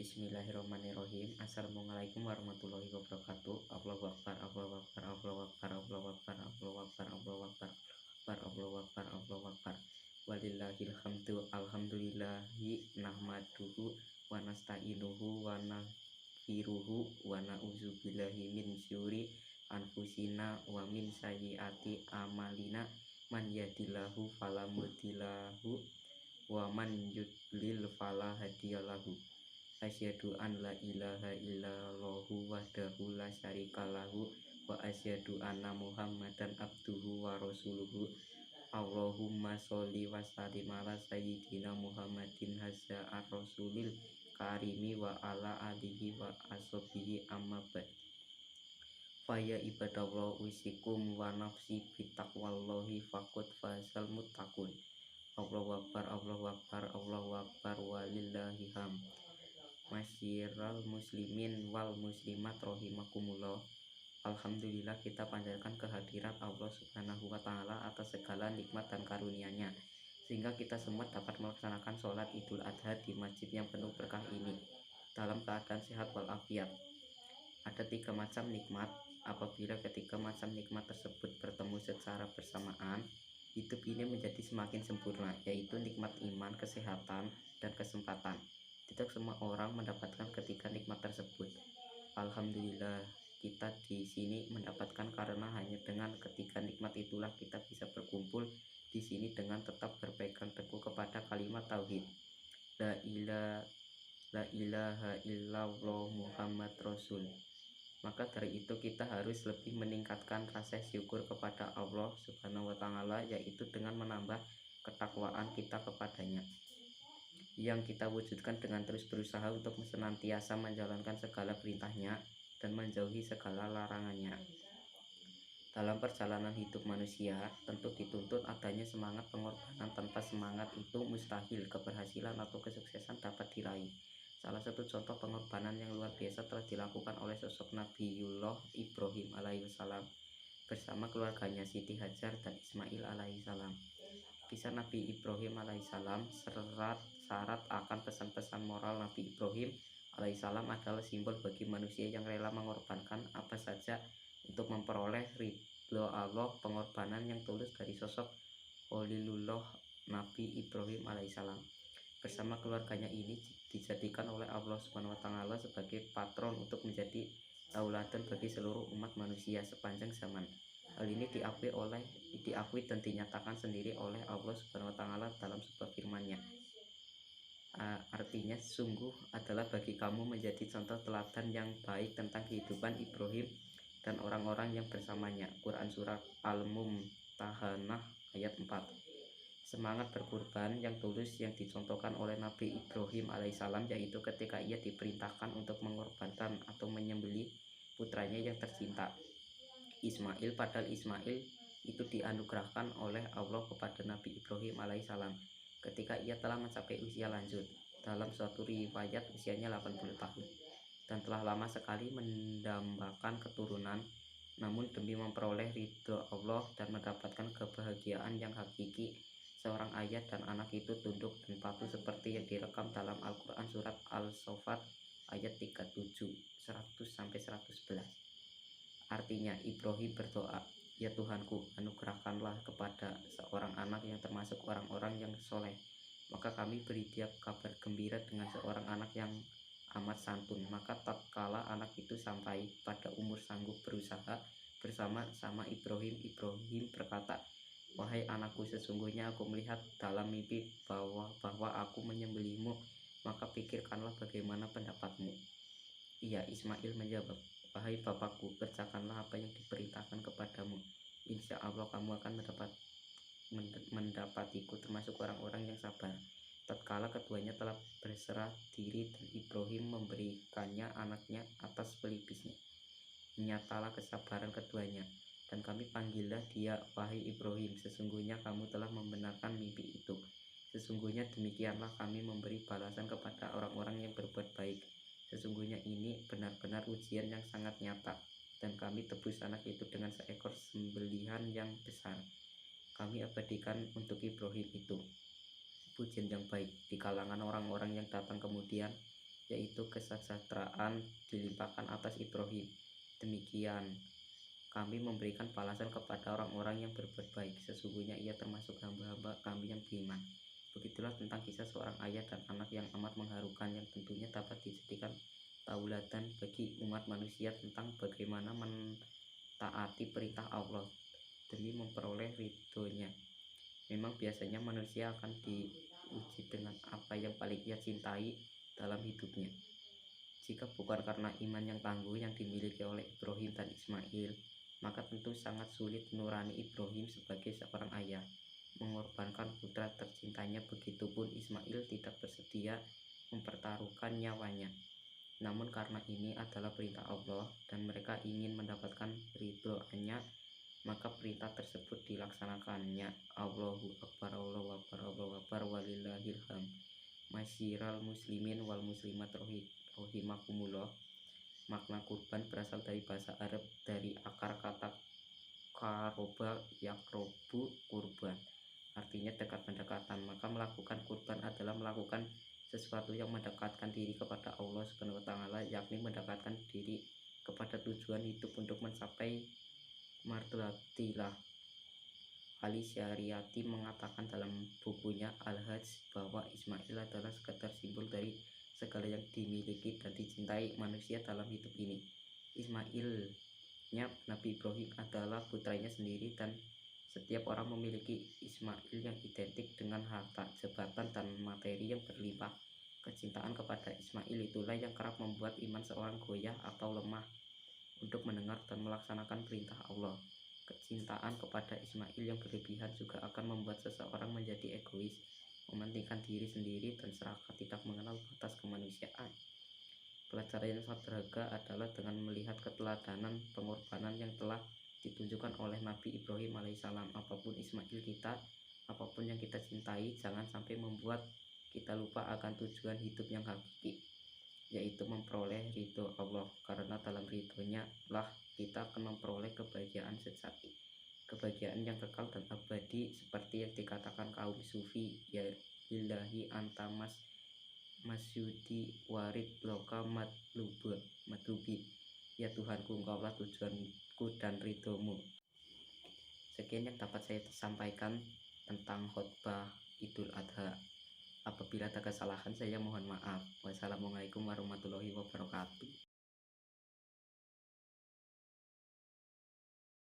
Bismillahirrahmanirrahim. Assalamualaikum warahmatullahi wabarakatuh. Allahu Akbar, Allahu Akbar, Allahu Akbar, Allahu Akbar, Allahu Akbar, Allahu Akbar, Allahu Akbar, Allahu Akbar. Walillahil hamdu. Alhamdulillahi nahmaduhu wa nasta'inuhu wa naghfiruhu wa na'udzubillahi min syururi anfusina wa min sayyiati amalina. Man yahdihillahu fala mudhillalahu wa man yudlil fala hadiyalahu. Asyhadu an la ilaha illallahu wahdahu la syarikalahu wa asyhadu anna muhammadan abduhu wa rasuluhu. Allahumma sholli wa sallim ala sayyidina Muhammadin hadza ar-rasulil karimi wa ala alihi wa ashabihi amma ba'd. Faya ibadallah usikum wa nafsi bitaqwallahi faqad fazal muttaqun. Allahu Akbar, Allahu Akbar, Allahu Akbar, walillahi hamd. Masyiral muslimin wal muslimat rahimakumullah. Alhamdulillah, kita panjatkan kehadirat Allah Subhanahu wa Ta'ala atas segala nikmat dan karunia-Nya, sehingga kita semua dapat melaksanakan sholat Idul Adha di masjid yang penuh berkah ini dalam keadaan sehat walafiat. Ada 3 macam nikmat. Apabila ketiga macam nikmat tersebut bertemu secara bersamaan, hidup ini menjadi semakin sempurna, yaitu nikmat iman, kesehatan, dan kesempatan. Tidak semua orang mendapatkan ketiga nikmat tersebut. Alhamdulillah, kita di sini mendapatkan karena hanya dengan ketiga nikmat itulah kita bisa berkumpul di sini dengan tetap berpegang teguh kepada kalimat tauhid. La ilaha illallah Muhammad Rasul. Maka dari itu kita harus lebih meningkatkan rasa syukur kepada Allah Subhanahu wa Ta'ala, yaitu dengan menambah ketakwaan kita kepadanya, yang kita wujudkan dengan terus berusaha untuk senantiasa menjalankan segala perintahnya dan menjauhi segala larangannya. Dalam perjalanan hidup manusia tentu dituntut adanya semangat pengorbanan. Tanpa semangat itu mustahil keberhasilan atau kesuksesan dapat diraih. Salah satu contoh pengorbanan yang luar biasa telah dilakukan oleh sosok Nabiullah Ibrahim alaihissalam bersama keluarganya Siti Hajar dan Ismail alaihissalam. Kisah Nabi Ibrahim alaihissalam syarat akan pesan-pesan moral. Nabi Ibrahim alaihissalam adalah simbol bagi manusia yang rela mengorbankan apa saja untuk memperoleh ridho Allah. Pengorbanan yang tulus dari sosok Khalilullah Nabi Ibrahim alaihissalam bersama keluarganya ini dijadikan oleh Allah Subhanahu wa Ta'ala sebagai patron untuk menjadi tauladan bagi seluruh umat manusia sepanjang zaman. Hal ini diakui dan dinyatakan sendiri oleh Allah Subhanahu wa Ta'ala dalam sebuah firman-Nya. Artinya, sungguh adalah bagi kamu menjadi contoh teladan yang baik tentang kehidupan Ibrahim dan orang-orang yang bersamanya. Quran Surat Al-Mumtahanah ayat 4. Semangat berkurban yang tulus yang dicontohkan oleh Nabi Ibrahim alaihissalam, yaitu ketika ia diperintahkan untuk mengorbankan atau menyembelih putranya yang tercinta Ismail. Padahal Ismail itu dianugerahkan oleh Allah kepada Nabi Ibrahim alaihissalam ketika ia telah mencapai usia lanjut. Dalam suatu riwayat usianya 80 tahun dan telah lama sekali mendambakan keturunan. Namun demi memperoleh ridho Allah dan mendapatkan kebahagiaan yang hakiki, seorang ayah dan anak itu tunduk dan patuh seperti yang direkam dalam Al-Quran Surat Al-Sofat ayat 37, 100-111. Artinya, Ibrahim berdoa, "Ya Tuhanku, anugerahkanlah kepada seorang anak yang termasuk orang-orang yang soleh." Maka kami beri dia kabar gembira dengan seorang anak yang amat santun. Maka tatkala anak itu sampai pada umur sanggup berusaha bersama-sama Ibrahim berkata, "Wahai anakku, sesungguhnya aku melihat dalam mimpi bahwa aku menyembelihmu, maka pikirkanlah bagaimana pendapatmu." Iya, Ismail menjawab, "Wahai bapakku, kerjakanlah apa yang diperintahkan kepadamu. Insya Allah kamu akan mendapatiku termasuk orang-orang yang sabar." Tatkala keduanya telah berserah diri dan Ibrahim memberikannya anaknya atas pelibisnya, nyatalah kesabaran keduanya. Dan kami panggillah dia, "Wahai Ibrahim, sesungguhnya kamu telah membenarkan mimpi itu. Sesungguhnya demikianlah kami memberi balasan kepada orang-orang yang berbuat baik. Sesungguhnya ini benar-benar ujian yang sangat nyata. Dan kami tebus anak itu dengan seekor sembelihan yang besar. Kami abadikan untuk Ibrahim itu pujian yang baik di kalangan orang-orang yang datang kemudian, yaitu kesejahteraan dilimpahkan atas Ibrahim. Demikian kami memberikan balasan kepada orang-orang yang berbuat baik. Sesungguhnya ia termasuk hamba-hamba kami yang beriman. Begitulah tentang kisah seorang ayah dan anak yang amat mengharukan, yang tentunya dapat dijadikan tauladan bagi umat manusia tentang bagaimana mentaati perintah Allah demi memperoleh ridhonya. Memang biasanya manusia akan diuji dengan apa yang paling ia cintai dalam hidupnya. Jika bukan karena iman yang tangguh yang dimiliki oleh Ibrahim dan Ismail, maka tentu sangat sulit nurani Ibrahim sebagai seorang ayah mengorbankan putra tercintanya. Begitupun Ismail tidak bersedia mempertaruhkan nyawanya. Namun karena ini adalah perintah Allah dan mereka ingin mendapatkan ridhonya, maka perintah tersebut dilaksanakannya. Allahu Akbar, Allahu Akbar, Allahu Akbar, walillahil hamd. Masyiral muslimin wal muslimat rahimakumullah. Makna kurban berasal dari bahasa Arab, dari akar kata karoba yakrobu, kurban, artinya dekat-mendekatan. Maka melakukan kurban adalah melakukan sesuatu yang mendekatkan diri kepada Allah Subhanahu wa taala, yakni mendekatkan diri kepada tujuan hidup untuk mencapai martulatillah. Ali Syariati mengatakan dalam bukunya Al-Hajj bahwa Ismail adalah sekedar simbol dari segala yang dimiliki dan dicintai manusia dalam hidup ini. Ismailnya Nabi Ibrahim adalah putranya sendiri, dan setiap orang memiliki Ismail yang identik dengan harta, jabatan, dan materi yang berlimpah. Kecintaan kepada Ismail itulah yang kerap membuat iman seorang goyah atau lemah untuk mendengar dan melaksanakan perintah Allah. Kecintaan kepada Ismail yang berlebihan juga akan membuat seseorang menjadi egois, mementingkan diri sendiri, dan serakah, tidak mengenal batas kemanusiaan. Pelajaran yang sangat berharga adalah dengan melihat keteladanan pengorbanan yang telah ditunjukkan oleh Nabi Ibrahim alaihissalam. Apapun Ismail kita, apapun yang kita cintai, jangan sampai membuat kita lupa akan tujuan hidup yang hakiki, yaitu memperoleh ridho Allah, karena dalam ridhonya lah kita akan memperoleh kebahagiaan sejati, kebahagiaan yang kekal dan abadi, seperti yang dikatakan kaum sufi, ya lillahi antamas masyudi warid loka matlubi, ya Tuhanku, engkaulah tujuanku dan ridhomu. Sekian yang dapat saya sampaikan tentang khutbah Idul Adha. Apabila ada kesalahan saya mohon maaf. Wassalamualaikum warahmatullahi wabarakatuh.